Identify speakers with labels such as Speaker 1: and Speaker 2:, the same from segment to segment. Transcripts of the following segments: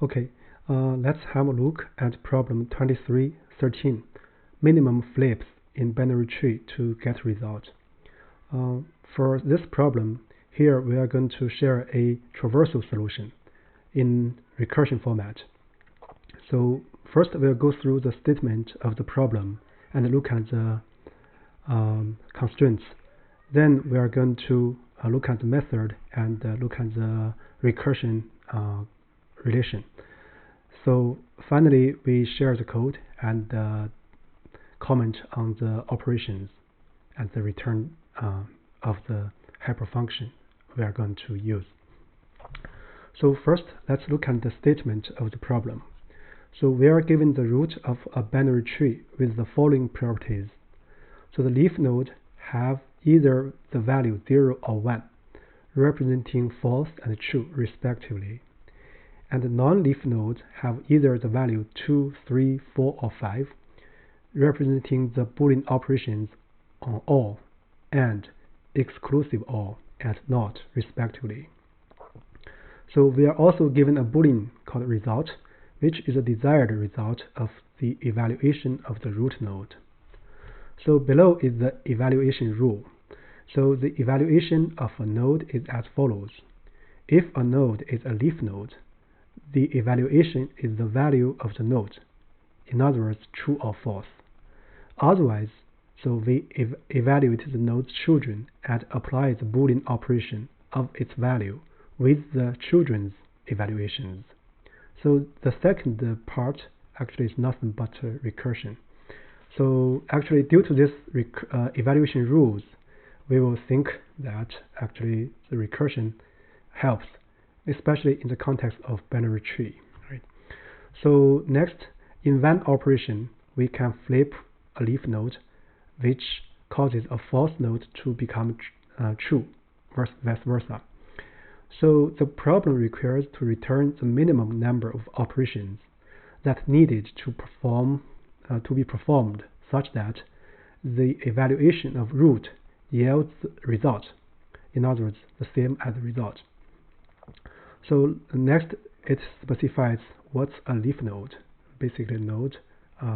Speaker 1: Okay, let's have a look at problem 2313, minimum flips in binary tree to get result. For this problem, here we are going to share a traversal solution in recursion format. So first we'll go through the statement of the problem and look at the constraints. Then we are going to look at the method and look at the recursion relation. So finally, we share the code and comment on the operations and the return of the hyperfunction we are going to use. So first, let's look at the statement of the problem. So we are given the root of a binary tree with the following properties. So the leaf node have either the value 0 or 1, representing false and true respectively. And the non-leaf nodes have either the value 2, 3, 4, or 5, representing the Boolean operations on all and exclusive all and not respectively. So we are also given a Boolean called result, which is a desired result of the evaluation of the root node. So below is the evaluation rule. So the evaluation of a node is as follows. If a node is a leaf node, the evaluation is the value of the node, in other words, true or false. Otherwise, so we evaluate the node's children and apply the Boolean operation of its value with the children's evaluations. So the second part actually is nothing but recursion. So actually, due to this evaluation rules, we will think that actually the recursion helps, especially in the context of binary tree. Right? So next, in one operation, we can flip a leaf node, which causes a false node to become true, vice versa. So the problem requires to return the minimum number of operations that needed to be performed such that the evaluation of root yields result. In other words, the same as the result. So next, it specifies what's a leaf node, basically a node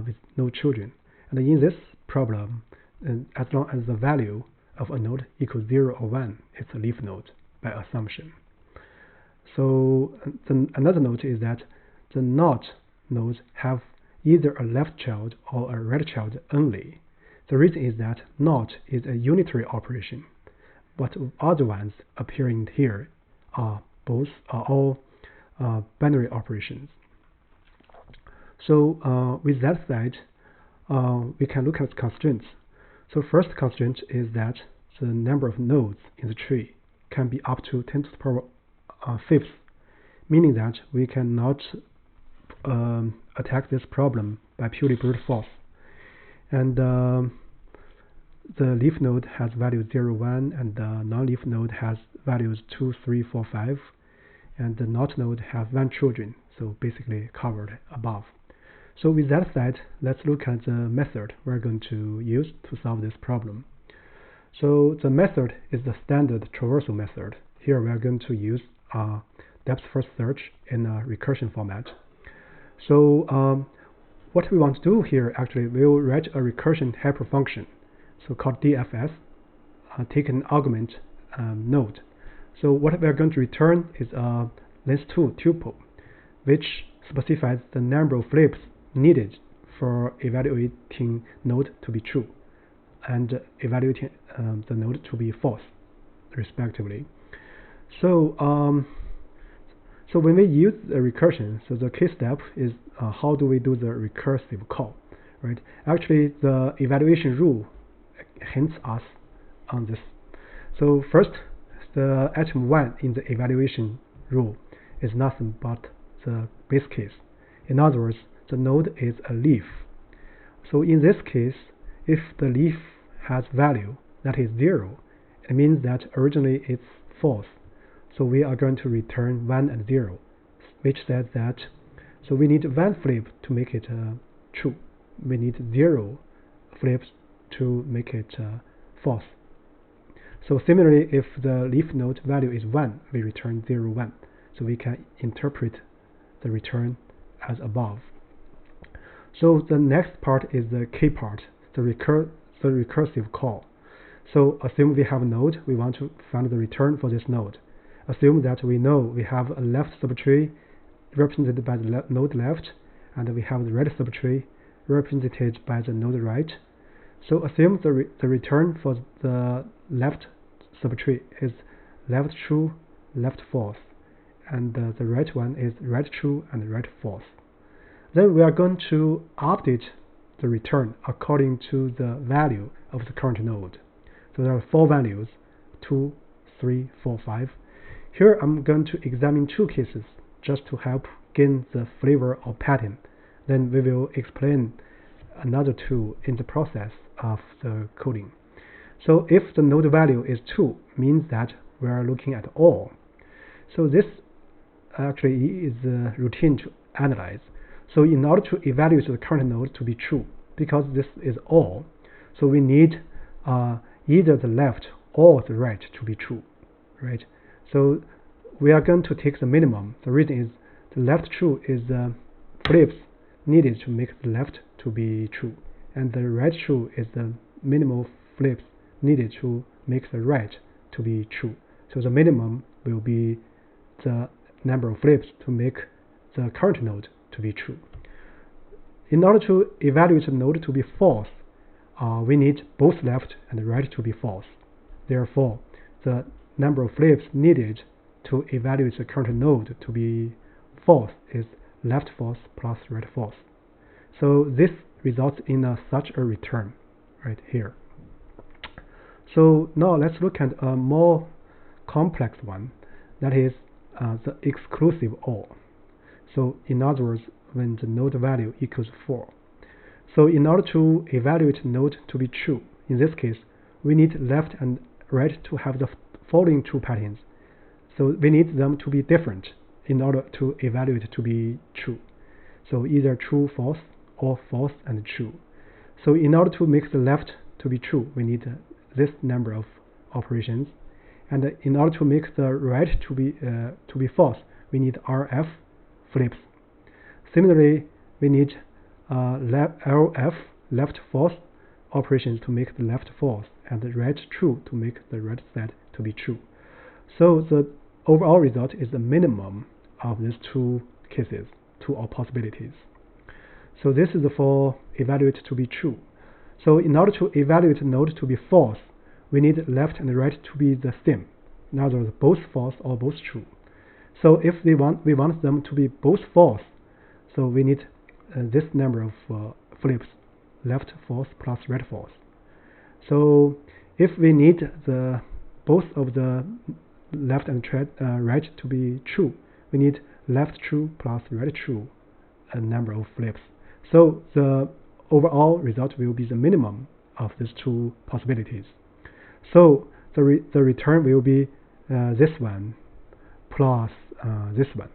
Speaker 1: with no children. And in this problem, as long as the value of a node equals 0 or 1, it's a leaf node by assumption. So another note is that the not nodes have either a left child or a right child only. The reason is that not is a unitary operation, but other ones appearing here are all binary operations. So with that said, we can look at constraints. So first constraint is that the number of nodes in the tree can be up to 10 to the power 5th, meaning that we cannot attack this problem by purely brute force. And the leaf node has value 0, 1, and the non-leaf node has values 2, 3, 4, 5, and the not node has 1 children, so basically covered above. So with that said, let's look at the method we're going to use to solve this problem. So the method is the standard traversal method. Here we are going to use depth first search in a recursion format. So what we want to do here, actually, we'll write a recursion hyperfunction, so called DFS, take an argument node. So what we are going to return is a length2 tuple, which specifies the number of flips needed for evaluating node to be true and evaluating the node to be false, respectively. So so when we use the recursion, so the key step is how do we do the recursive call, right? Actually, the evaluation rule hints us on this. So first, the item 1 in the evaluation rule is nothing but the base case. In other words, the node is a leaf. So in this case, if the leaf has value that is 0, it means that originally it's false. So we are going to return 1 and 0, which says that, so we need 1 flip to make it true. We need 0 flips to make it false. So similarly, if the leaf node value is 1, we return 0, 1. So we can interpret the return as above. So the next part is the key part, the recursive call. So assume we have a node, we want to find the return for this node. Assume that we know we have a left subtree represented by the node left, and we have the right subtree represented by the node right. So assume the return for the left subtree is left true, left false, and the right one is right true and right false. Then we are going to update the return according to the value of the current node. So there are 4 values, 2, 3, 4, 5. Here I'm going to examine 2 cases just to help gain the flavor or pattern. Then we will explain another 2 in the process of the coding. So if the node value is 2, means that we are looking at all. So this actually is a routine to analyze. So in order to evaluate the current node to be true, because this is all, so we need either the left or the right to be true, right? So we are going to take the minimum. The reason is the left true is the flips needed to make the left to be true, and the right true is the minimal flips needed to make the right to be true. So the minimum will be the number of flips to make the current node to be true. In order to evaluate the node to be false, we need both left and right to be false. Therefore, the number of flips needed to evaluate the current node to be false is left false plus right false. So this results in such a return right here. So now let's look at a more complex one, that is the exclusive OR. So in other words, when the node value equals 4. So in order to evaluate node to be true, in this case, we need left and right to have the following true patterns. So we need them to be different in order to evaluate to be true. So either true, false, or false and true. So in order to make the left to be true, we need this number of operations, and in order to make the right to be false, we need RF flips. Similarly, we need LF left false operations to make the left false, and the right true to make the right side to be true. So the overall result is the minimum of these 2 cases, 2 possibilities. So this is for evaluate to be true. So in order to evaluate node to be false, we need left and right to be the same. In other words, both false or both true. So if we want them to be both false, so we need this number of flips, left false plus right false. So if we need both of the left and right to be true, we need left true plus right true a number of flips. So the overall result will be the minimum of these 2 possibilities. So the return will be this one plus this one.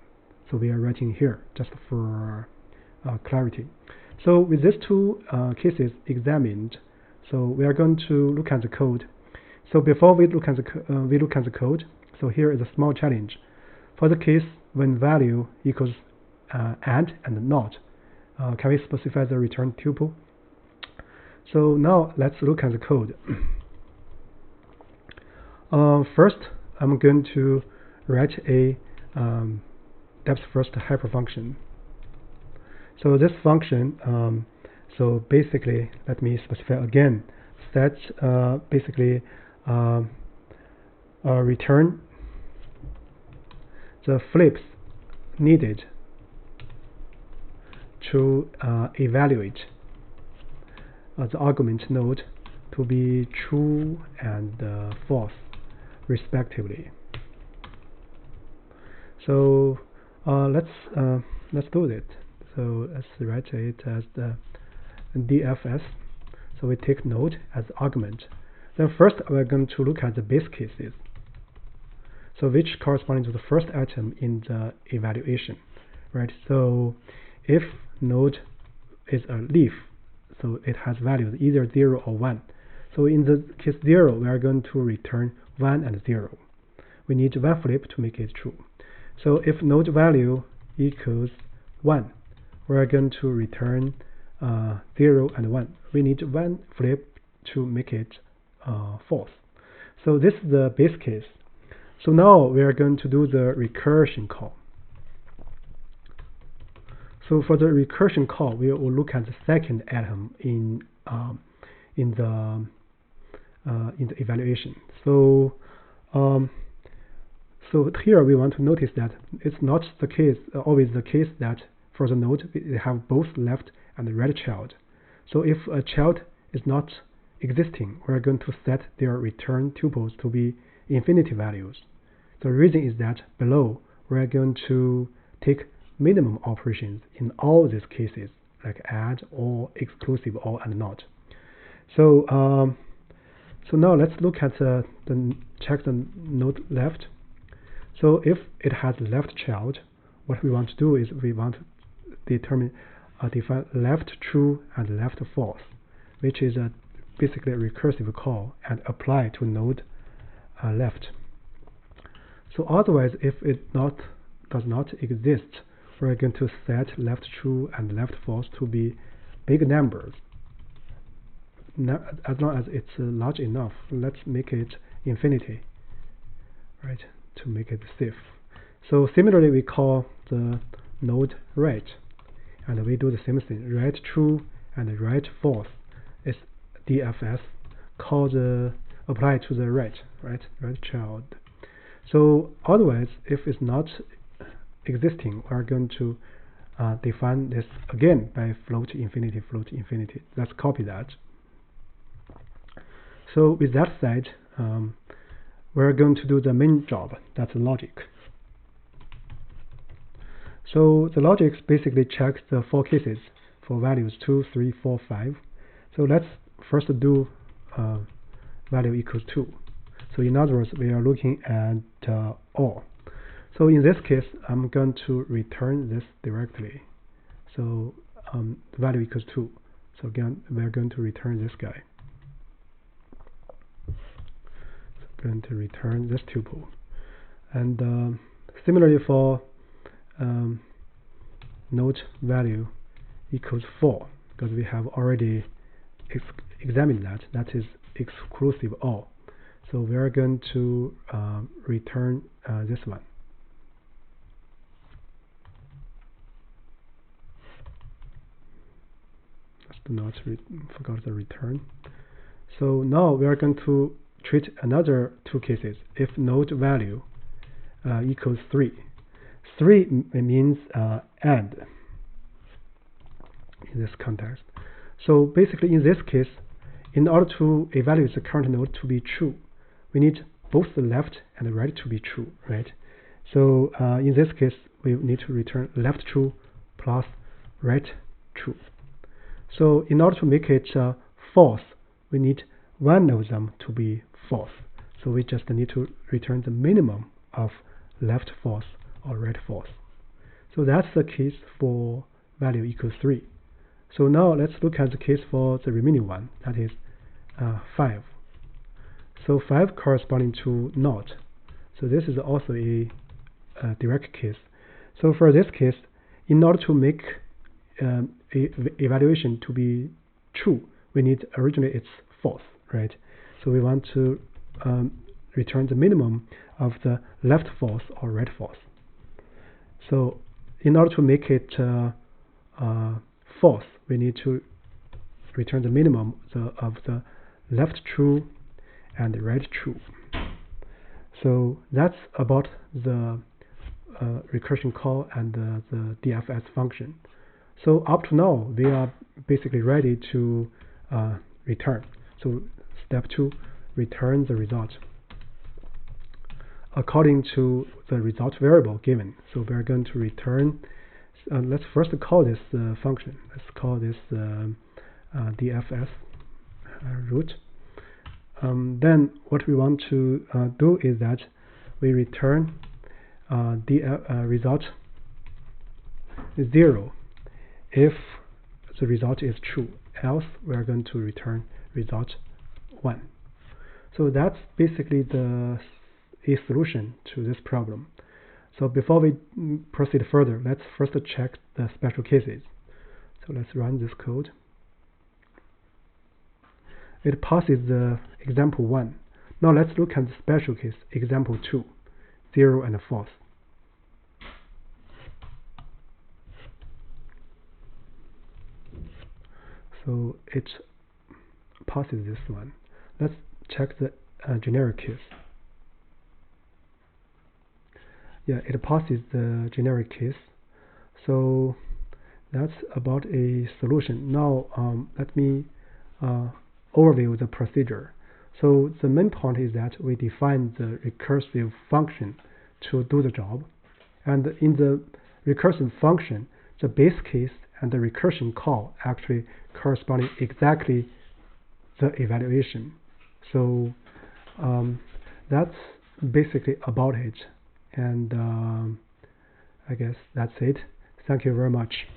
Speaker 1: So we are writing here just for clarity. So with these 2 cases examined, so we are going to look at the code. So before we look at the code, so here is a small challenge. For the case when value equals and not, can we specify the return tuple? So now let's look at the code. First, I'm going to write a depth first hyperfunction. So this function, so basically, let me specify again, set basically return the flips needed to evaluate the argument node to be true and false respectively. So let's do it. So let's write it as the DFS. So we take node as argument. Then first we're going to look at the base cases, so which corresponding to the first item in the evaluation, right? So if node is a leaf, so it has values either 0 or 1. So in the case 0, we are going to return 1 and 0. We need 1 flip to make it true. So if node value equals 1, we're going to return 0 and 1. We need one flip to make it false. So this is the base case. So now we are going to do the recursion call. So for the recursion call, we will look at the second atom in the evaluation. So so here we want to notice that it's not the case, always the case that for the node we have both left and right child. So if a child is not existing, we're going to set their return tuples to be infinity values. The reason is that below we're going to take minimum operations in all these cases, like add, or exclusive, or, and not. So so now let's look at check the node left. So if it has left child, what we want to do is we want to define left true and left false, which is basically a recursive call, and apply to node left. So otherwise, if it does not exist, we're going to set left true and left false to be big numbers. As long as it's large enough, let's make it infinity, right, to make it safe. So similarly, we call the node right, and we do the same thing. Right true and right false is DFS, called apply to the right child. So otherwise, if it's not existing, we're going to define this again by float infinity, float infinity. Let's copy that. So with that said, we're going to do the main job, that's logic. So the logic basically checks the 4 cases for values 2, 3, 4, 5. So let's first do value equals 2. So in other words, we are looking at all. So in this case, I'm going to return this directly. So the value equals 2. So again, we're going to return this guy. So going to return this tuple. And similarly for node value equals 4, because we have already examined that. That is exclusive all. So we are going to return this one. Just not forgot the return. So now we are going to treat another 2 cases. If node value equals 3. 3 means add in this context. So basically in this case, in order to evaluate the current node to be true, we need both the left and the right to be true, right? So in this case, we need to return left true plus right true. So in order to make it false, we need one of them to be false. So we just need to return the minimum of left false or right false. So that's the case for value equals 3. So now let's look at the case for the remaining one, that is 5. So 5 corresponding to not. So this is also a direct case. So for this case, in order to make evaluation to be true, we need originally it's false, right? So we want to return the minimum of the left false or right false. So in order to make it false, we need to return the minimum of the left true and the right true. So that's about the recursion call and the DFS function. So up to now, we are basically ready to return. So step 2, return the result according to the result variable given. So we are going to return, let's first call this function. Let's call this DFS root. Then what we want to do is that we return result 0 if the result is true, else we are going to return result 1. So that's basically a solution to this problem. So before we proceed further, let's first check the special cases. So let's run this code. It passes the example 1. Now let's look at the special case, example 2, 0 and false. So it passes this one. Let's check the generic case. Yeah, it passes the generic case. So that's about a solution. Now let me overview the procedure. So the main point is that we define the recursive function to do the job. And in the recursive function, the base case and the recursion call actually correspond exactly the evaluation. So that's basically about it. And I guess that's it. Thank you very much.